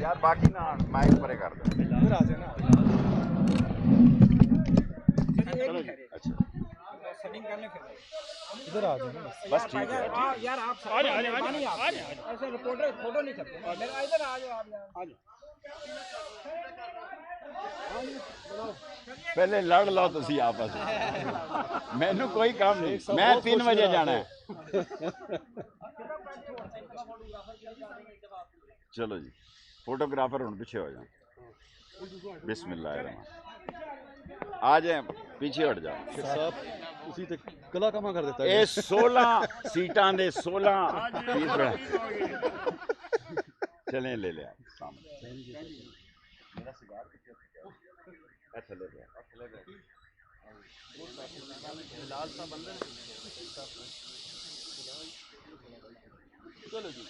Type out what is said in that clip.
यार बाकी ना माइक परे कर दो। इधर आ जाना। चलो जी। अच्छा सेटिंग करने फिर इधर आ जाना। बस ठीक है। यार आप ऐसे रिपोर्टर फोटो नहीं करते मेरा इधर आ जाओ आप यार पहले लड़ लो तुसी आपस में, मैनू कोई काम नहीं, मैं 3 बजे जाना है। चलो जी फोटोग्राफर हुण पीछे हो जाओ। बिस्मिल्लाह आ जाए, पीछे हट जाओ। साहब उसी ते गला कमा कर देता है। ये 16 सीटां दे 16 पीस बना चलें ले लिया सामने। मेरा सिगार कितने थले गया लाल सा बंदर। चलो जी।